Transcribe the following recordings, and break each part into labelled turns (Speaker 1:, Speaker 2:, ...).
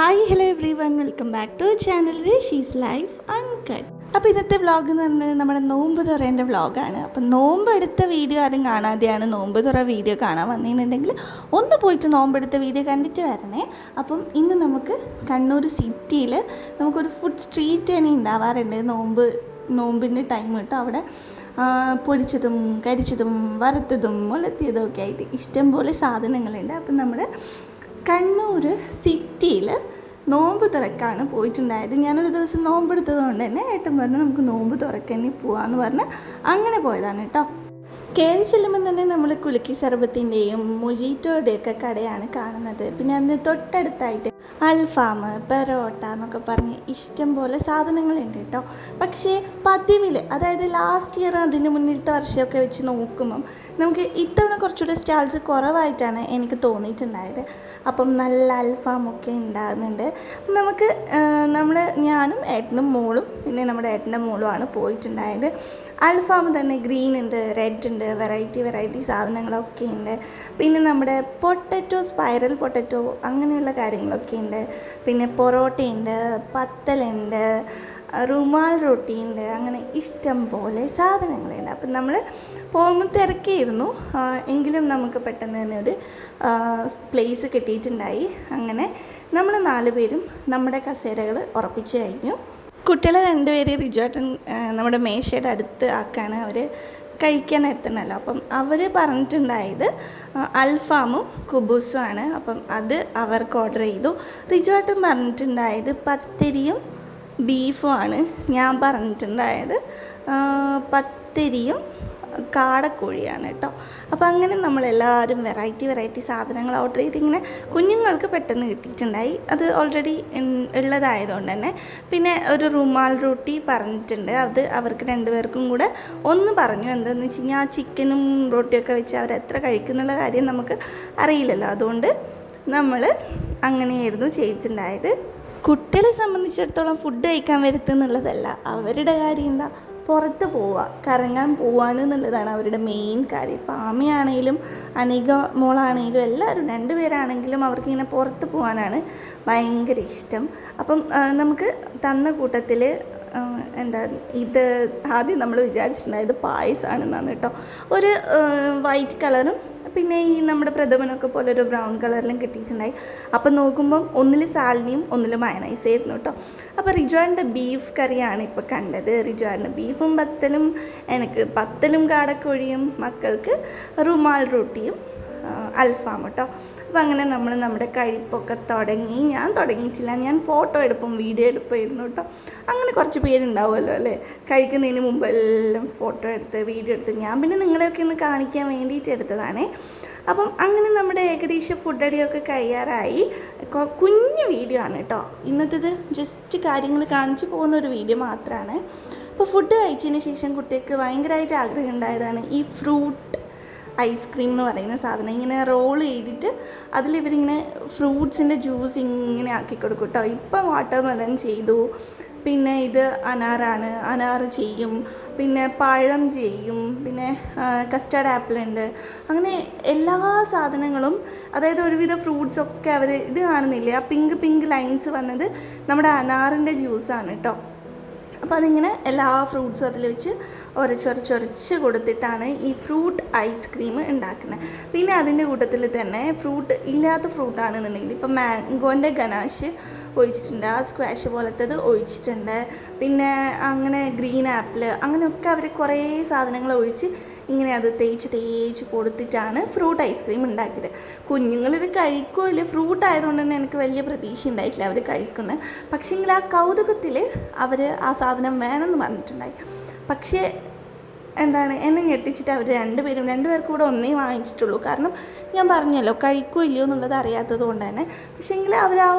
Speaker 1: Hi hello everyone, welcome back to channel She's Life Uncut. അപ്പോൾ ഇന്നത്തെ vlog എന്ന് പറയുന്നത് നമ്മുടെ നോമ്പ് തുറേൻ്റെ വ്ളോഗാണ്. അപ്പം നോമ്പെടുത്ത വീഡിയോ ആരും കാണാതെയാണ് നോമ്പ് തുറ വീഡിയോ കാണാൻ വന്നിട്ടുണ്ടെങ്കിൽ ഒന്ന് പോയിട്ട് നോമ്പെടുത്ത വീഡിയോ കണ്ടിട്ട് വരണേ. അപ്പം ഇന്ന് നമുക്ക് കണ്ണൂർ സിറ്റിയിൽ നമുക്കൊരു ഫുഡ് സ്ട്രീറ്റ് തന്നെ ഉണ്ടാവാറുണ്ട്. നോമ്പിൻ്റെ ടൈം കേട്ടോ. അവിടെ പൊരിച്ചതും കരിച്ചതും വറുത്തതും മുലത്തിയതും ഒക്കെ ആയിട്ട് ഇഷ്ടംപോലെ സാധനങ്ങളുണ്ട്. അപ്പം നമ്മുടെ കണ്ണൂർ സിറ്റിയിൽ നോമ്പ് തുറക്കാണ് പോയിട്ടുണ്ടായത്. ഞാനൊരു ദിവസം നോമ്പെടുത്തത് കൊണ്ട് തന്നെ ഏട്ടൻ പറഞ്ഞു നമുക്ക് നോമ്പ് തുറക്കന്നെ പോവാമെന്ന് പറഞ്ഞ് അങ്ങനെ പോയതാണ് കേട്ടോ. കയറി ചെല്ലുമ്പോൾ തന്നെ നമ്മൾ കുലുക്കി സർബത്തിൻ്റെയും മൊജീറ്റോയുടെയൊക്കെ കടയാണ് കാണുന്നത്. പിന്നെ അതിന് തൊട്ടടുത്തായിട്ട് അൽഫാം, പെറോട്ട എന്നൊക്കെ പറഞ്ഞ് ഇഷ്ടം പോലെ സാധനങ്ങളുണ്ട് കേട്ടോ. പക്ഷേ പതിവിൽ, അതായത് ലാസ്റ്റ് ഇയർ അതിന് മുന്നിലത്തെ വർഷമൊക്കെ വെച്ച് നോക്കുമ്പം നമുക്ക് ഇത്തവണ കുറച്ചുകൂടെ സ്റ്റാൾസ് കുറവായിട്ടാണ് എനിക്ക് തോന്നിയിട്ടുണ്ടായത്. അപ്പം നല്ല അൽഫാമൊക്കെ ഉണ്ടാകുന്നുണ്ട്. നമുക്ക് ഞാനും ഏട്ടനും മോളും പിന്നെ നമ്മുടെ ഏട്ടൻ്റെ മോളുമാണ് പോയിട്ടുണ്ടായത്. അൽഫാം തന്നെ ഗ്രീൻ ഉണ്ട്, റെഡ് ഉണ്ട്, വെറൈറ്റി സാധനങ്ങളൊക്കെ ഉണ്ട്. പിന്നെ നമ്മുടെ പൊട്ടറ്റോ, സ്പൈറൽ പൊട്ടറ്റോ അങ്ങനെയുള്ള കാര്യങ്ങളൊക്കെ ഉണ്ട്. പിന്നെ പൊറോട്ടയുണ്ട്, പത്തലുണ്ട്, റുമാൽ റൊട്ടിയുണ്ട്, അങ്ങനെ ഇഷ്ടം പോലെ സാധനങ്ങളുണ്ട്. അപ്പം നമ്മൾ പോകുമ്പോൾ തിരക്കിയിരുന്നു, എങ്കിലും നമുക്ക് പെട്ടെന്ന് തന്നെ ഒരു പ്ലേസ് കിട്ടിയിട്ടുണ്ടായി. അങ്ങനെ നമ്മൾ 4 പേരും നമ്മുടെ കസേരകൾ ഉറപ്പിച്ച് കഴിഞ്ഞു. കുട്ടികളെ 2 പേര് റിജോർട്ടൻ നമ്മുടെ മേശയുടെ അടുത്ത് ആക്കാണ് അവർ കഴിക്കാൻ എത്തണമല്ലോ. അപ്പം അവർ പറഞ്ഞിട്ടുണ്ടായത് അൽഫാമും കുബൂസുമാണ്. അപ്പം അത് അവർക്ക് ഓർഡർ ചെയ്തു. റിജോർട്ടൻ പറഞ്ഞിട്ടുണ്ടായത് പത്തിരിയും ബീഫുമാണ്. ഞാൻ പറഞ്ഞിട്ടുണ്ടായത് പത്തിരിയും കാടക്കോഴിയാണ് കേട്ടോ. അപ്പോൾ അങ്ങനെ നമ്മളെല്ലാവരും വെറൈറ്റി സാധനങ്ങൾ ഓർഡർ ചെയ്ത് ഇങ്ങനെ കുഞ്ഞുങ്ങൾക്ക് പെട്ടെന്ന് കിട്ടിയിട്ടുണ്ടായി. അത് ഓൾറെഡി ഉള്ളതായതുകൊണ്ട് തന്നെ. പിന്നെ ഒരു റുമാൽ റൊട്ടി പറഞ്ഞിട്ടുണ്ട്. അത് അവർക്ക് 2 പേർക്കും കൂടെ ഒന്ന് പറഞ്ഞു. എന്താണെന്ന് വെച്ച് കഴിഞ്ഞാൽ ചിക്കനും റൊട്ടിയൊക്കെ വെച്ച് അവരെത്ര കഴിക്കുന്നുള്ള കാര്യം നമുക്ക് അറിയില്ലല്ലോ. അതുകൊണ്ട് നമ്മൾ അങ്ങനെയായിരുന്നു ചെയ്തിട്ടുണ്ടായത്. കുട്ടികളെ സംബന്ധിച്ചിടത്തോളം ഫുഡ് കഴിക്കാൻ വരുത്തുന്നുള്ളതല്ല, അവരുടെ കാര്യം എന്താ, പുറത്ത് പോവുക, കറങ്ങാൻ പോവാണ് എന്നുള്ളതാണ് അവരുടെ മെയിൻ കാര്യം. ഇപ്പം ആമയാണെങ്കിലും അനിക മോളാണെങ്കിലും എല്ലാവരും 2 പേരാണെങ്കിലും അവർക്കിങ്ങനെ പുറത്ത് പോകാനാണ് ഭയങ്കര ഇഷ്ടം. അപ്പം നമുക്ക് തന്ന കൂട്ടത്തിൽ ഇത് ആദ്യം നമ്മൾ വിചാരിച്ചിട്ടുണ്ടായത് പായസമാണെന്നാണ് കേട്ടോ. ഒരു വൈറ്റ് കളറും പിന്നെ ഈ നമ്മുടെ പ്രഥമനൊക്കെ പോലെ ഒരു ബ്രൗൺ കളറിലും കിട്ടിയിട്ടുണ്ടായി. അപ്പം നോക്കുമ്പം ഒന്നിൽ സാലനിയും ഒന്നിൽ മയണൈസ് ആയിരുന്നു കേട്ടോ. അപ്പോൾ റിജോൻ്റെ ബീഫ് കറിയാണ് ഇപ്പോൾ കണ്ടത്. റിജോൻ്റെ ബീഫും പത്തലും, എനിക്ക് പത്തലും കാടക്കോഴിയും, മക്കൾക്ക് റുമാൽ റൊട്ടിയും അൽഫാം കേട്ടോ. അപ്പോൾ അങ്ങനെ നമ്മൾ നമ്മുടെ കഴിപ്പൊക്കെ തുടങ്ങി. ഞാൻ തുടങ്ങിയിട്ടില്ല, ഞാൻ ഫോട്ടോ എടുപ്പും വീഡിയോ എടുപ്പായിരുന്നു കേട്ടോ. അങ്ങനെ കുറച്ച് പേരുണ്ടാവുമല്ലോ അല്ലേ, കഴിക്കുന്നതിന് മുമ്പ് എല്ലാം ഫോട്ടോ എടുത്ത് വീഡിയോ എടുത്ത്. ഞാൻ പിന്നെ നിങ്ങളെയൊക്കെ ഒന്ന് കാണിക്കാൻ വേണ്ടിയിട്ട് എടുത്തതാണേ. അപ്പം അങ്ങനെ നമ്മുടെ ഏകദേശം ഫുഡ് അടിയൊക്കെ കഴിയാറായി. കുഞ്ഞു വീഡിയോ ആണ് കേട്ടോ ഇന്നത്തേത്. ജസ്റ്റ് കാര്യങ്ങൾ കാണിച്ചു പോകുന്ന ഒരു വീഡിയോ മാത്രമാണ്. അപ്പോൾ ഫുഡ് കഴിച്ചതിന് ശേഷം കുട്ടിക്ക് ഭയങ്കരമായിട്ട് ആഗ്രഹം ഉണ്ടായതാണ് ഈ ഫ്രൂട്ട് ഐസ്ക്രീം എന്ന് പറയുന്ന സാധനം. ഇങ്ങനെ റോൾ ചെയ്തിട്ട് അതിലിവരിങ്ങനെ ഫ്രൂട്ട്സിൻ്റെ ജ്യൂസ് ഇങ്ങനെ ആക്കി കൊടുക്കും കേട്ടോ. ഇപ്പം വാട്ടർ മെലൺ ചെയ്തു, പിന്നെ ഇത് അനാറാണ്, അനാറ് ചെയ്യും, പിന്നെ പഴം ചെയ്യും, പിന്നെ കസ്റ്റാർഡ് ആപ്പിൾ ഉണ്ട്. അങ്ങനെ എല്ലാ സാധനങ്ങളും, അതായത് ഒരുവിധ ഫ്രൂട്ട്സൊക്കെ അവർ ഇത് കാണുന്നില്ലേ, ആ പിങ്ക് ലൈൻസ് വന്നത് നമ്മുടെ അനാറിൻ്റെ ജ്യൂസാണ് കേട്ടോ. അപ്പോൾ അതിങ്ങനെ എല്ലാ ഫ്രൂട്ട്സും അതിൽ വെച്ച് ഉരച്ചൊരച്ച് കൊടുത്തിട്ടാണ് ഈ ഫ്രൂട്ട് ഐസ്ക്രീം ഉണ്ടാക്കുന്നത്. പിന്നെ അതിൻ്റെ കൂട്ടത്തിൽ തന്നെ ഫ്രൂട്ട് ഇല്ലാത്ത ഫ്രൂട്ടാണെന്നുണ്ടെങ്കിൽ ഇപ്പം മാംഗോൻ്റെ ഗനാഷ് ഒഴിച്ചിട്ടുണ്ട്, ആ സ്ക്വാഷ് പോലത്തത് ഒഴിച്ചിട്ടുണ്ട്. പിന്നെ അങ്ങനെ ഗ്രീൻ ആപ്പിൾ, അങ്ങനെയൊക്കെ അവർ കുറേ സാധനങ്ങൾ ഒഴിച്ച് ഇങ്ങനെ അത് തേച്ച് കൊടുത്തിട്ടാണ് ഫ്രൂട്ട് ഐസ്ക്രീം ഉണ്ടാക്കിയത്. കുഞ്ഞുങ്ങളിത് കഴിക്കുമല്ലോ, ഫ്രൂട്ട് ആയതുകൊണ്ട് തന്നെ എനിക്ക് വലിയ പ്രതീക്ഷ ഉണ്ടായിട്ടില്ല അവർ കഴിക്കുന്നത്. പക്ഷേങ്കിൽ ആ കൗതുകത്തിൽ അവർ ആ സാധനം വേണമെന്ന് പറഞ്ഞിട്ടുണ്ടായി. പക്ഷേ എന്നെ ഞെട്ടിച്ചിട്ട് അവർ 2 പേർക്ക് കൂടെ ഒന്നേ വാങ്ങിച്ചിട്ടുള്ളൂ. കാരണം ഞാൻ പറഞ്ഞല്ലോ കഴിക്കുമോ ഇല്ലയോ എന്നുള്ളത് അറിയാത്തത് കൊണ്ട് തന്നെ. പക്ഷേങ്കിൽ അവർ ആ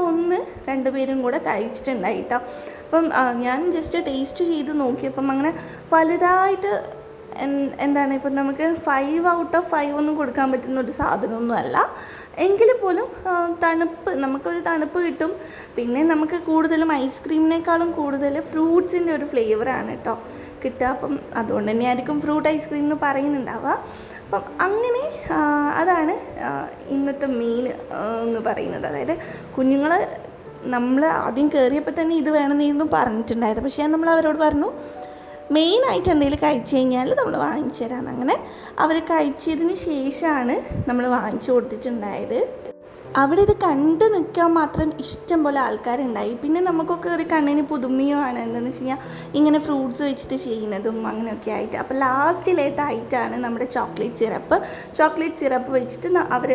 Speaker 1: 2 പേരും കൂടെ കഴിച്ചിട്ടുണ്ടായി കേട്ടോ. അപ്പം ഞാൻ ജസ്റ്റ് ടേസ്റ്റ് ചെയ്ത് നോക്കിയപ്പം അങ്ങനെ വലുതായിട്ട് ഇപ്പം നമുക്ക് 5 ഔട്ട് ഓഫ് 5 ഒന്നും കൊടുക്കാൻ പറ്റുന്ന ഒരു സാധനമൊന്നും അല്ല. എങ്കിൽ പോലും നമുക്കൊരു തണുപ്പ് കിട്ടും. പിന്നെ നമുക്ക് കൂടുതലും ഐസ്ക്രീമിനേക്കാളും കൂടുതൽ ഫ്രൂട്ട്സിൻ്റെ ഒരു ഫ്ലേവറാണ് കേട്ടോ കിട്ടുക. അപ്പം അതുകൊണ്ട് തന്നെയായിരിക്കും ഫ്രൂട്ട് ഐസ്ക്രീം എന്ന് പറയുന്നുണ്ടാവുക. അപ്പം അങ്ങനെ അതാണ് ഇന്നത്തെ മെയിൻ എന്ന് പറയുന്നത്. അതായത് കുഞ്ഞുങ്ങൾ നമ്മൾ ആദ്യം കയറിയപ്പോൾ തന്നെ ഇത് വേണമെന്നായിരുന്നു പറഞ്ഞിട്ടുണ്ടായത്. പക്ഷേ നമ്മൾ അവരോട് പറഞ്ഞു മെയിനായിട്ട് എന്തെങ്കിലും കഴിച്ചു കഴിഞ്ഞാൽ നമ്മൾ വാങ്ങിച്ചു തരാമെന്ന്. അങ്ങനെ അവർ കഴിച്ചതിന് ശേഷമാണ് നമ്മൾ വാങ്ങിച്ചു കൊടുത്തിട്ടുണ്ടായത്. അവിടെ ഇത് കണ്ടു നിൽക്കാൻ മാത്രം ഇഷ്ടം പോലെ ആൾക്കാരുണ്ടായി. പിന്നെ നമുക്കൊക്കെ ഒരു കണ്ണിന് പുതുമയുമാണ് എന്താണെന്ന് വെച്ച് കഴിഞ്ഞാൽ ഇങ്ങനെ ഫ്രൂട്ട്സ് വെച്ചിട്ട് ചെയ്യുന്നതും അങ്ങനെയൊക്കെ ആയിട്ട്. അപ്പോൾ ലാസ്റ്റിലേട്ടായിട്ടാണ് നമ്മുടെ ചോക്ലേറ്റ് സിറപ്പ് വെച്ചിട്ട് അവർ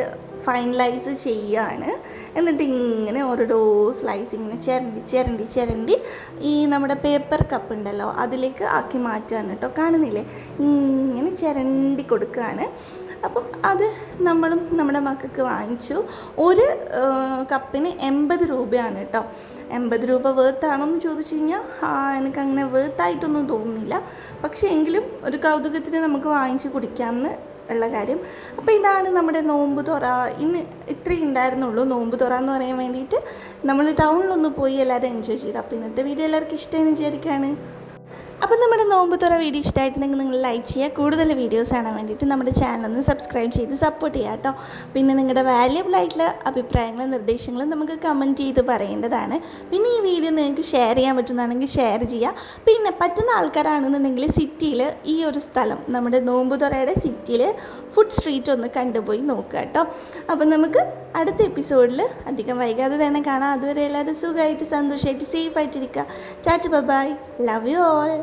Speaker 1: ഫൈനലൈസ് ചെയ്യുകയാണ്. എന്നിട്ട് ഇങ്ങനെ ഓരോ സ്ലൈസ് ഇങ്ങനെ ചിരണ്ടി ഈ നമ്മുടെ പേപ്പർ കപ്പ് ഉണ്ടല്ലോ അതിലേക്ക് ആക്കി മാറ്റുകയാണ് കേട്ടോ. കാണുന്നില്ലേ, ഇങ്ങനെ ചിരണ്ടി കൊടുക്കുകയാണ്. അപ്പം അത് നമ്മളും നമ്മുടെ മക്കൾക്ക് വാങ്ങിച്ചു. ഒരു കപ്പിന് 80 രൂപയാണ് കേട്ടോ. 80 രൂപ വേർത്താണോ എന്ന് ചോദിച്ചു കഴിഞ്ഞാൽ എനിക്കങ്ങനെ വേർത്തായിട്ടൊന്നും തോന്നുന്നില്ല. പക്ഷേ എങ്കിലും ഒരു കൗതുകത്തിന് നമുക്ക് വാങ്ങിച്ച് കുടിക്കാമെന്ന് ഉള്ള കാര്യം. അപ്പോൾ ഇതാണ് നമ്മുടെ നോമ്പ് തുറ. ഇന്ന് ഇത്രയും ഉണ്ടായിരുന്നുള്ളൂ നോമ്പ് തുറ എന്ന് പറയാൻ വേണ്ടിയിട്ട്. നമ്മൾ ടൗണിലൊന്ന് പോയി എല്ലാവരും എൻജോയ് ചെയ്തു. അപ്പോൾ ഇന്നത്തെ വീഡിയോ എല്ലാവർക്കും ഇഷ്ടമെന്ന് വിചാരിക്കുകയാണ്. അപ്പം നമ്മുടെ നോമ്പ് തുറ വീഡിയോ ഇഷ്ടമായിട്ടുണ്ടെങ്കിൽ നിങ്ങൾ ലൈക്ക് ചെയ്യുക. കൂടുതൽ വീഡിയോസ് കാണാൻ വേണ്ടിയിട്ട് നമ്മുടെ ചാനലൊന്ന് സബ്സ്ക്രൈബ് ചെയ്ത് സപ്പോർട്ട് ചെയ്യുക കേട്ടോ. പിന്നെ നിങ്ങളുടെ വാല്യുബിൾ ആയിട്ടുള്ള അഭിപ്രായങ്ങളും നിർദ്ദേശങ്ങളും നമുക്ക് കമൻറ്റ് ചെയ്ത് പറയേണ്ടതാണ്. പിന്നെ ഈ വീഡിയോ നിങ്ങൾക്ക് ഷെയർ ചെയ്യാൻ പറ്റുന്നതാണെങ്കിൽ ഷെയർ ചെയ്യുക. പിന്നെ പറ്റുന്ന ആൾക്കാരാണെന്നുണ്ടെങ്കിൽ സിറ്റിയിൽ ഈ ഒരു സ്ഥലം നമ്മുടെ നോമ്പ് തുറയുടെ സിറ്റിയിൽ ഫുഡ് സ്ട്രീറ്റ് ഒന്ന് കണ്ടുപോയി നോക്കുക കേട്ടോ. അപ്പം നമുക്ക് അടുത്ത എപ്പിസോഡിൽ അധികം വൈകാതെ തന്നെ കാണാം. അതുവരെ എല്ലാവരും സുഖമായിട്ട് സന്തോഷമായിട്ട് സേഫായിട്ടിരിക്കുക. Tata bye, love you all.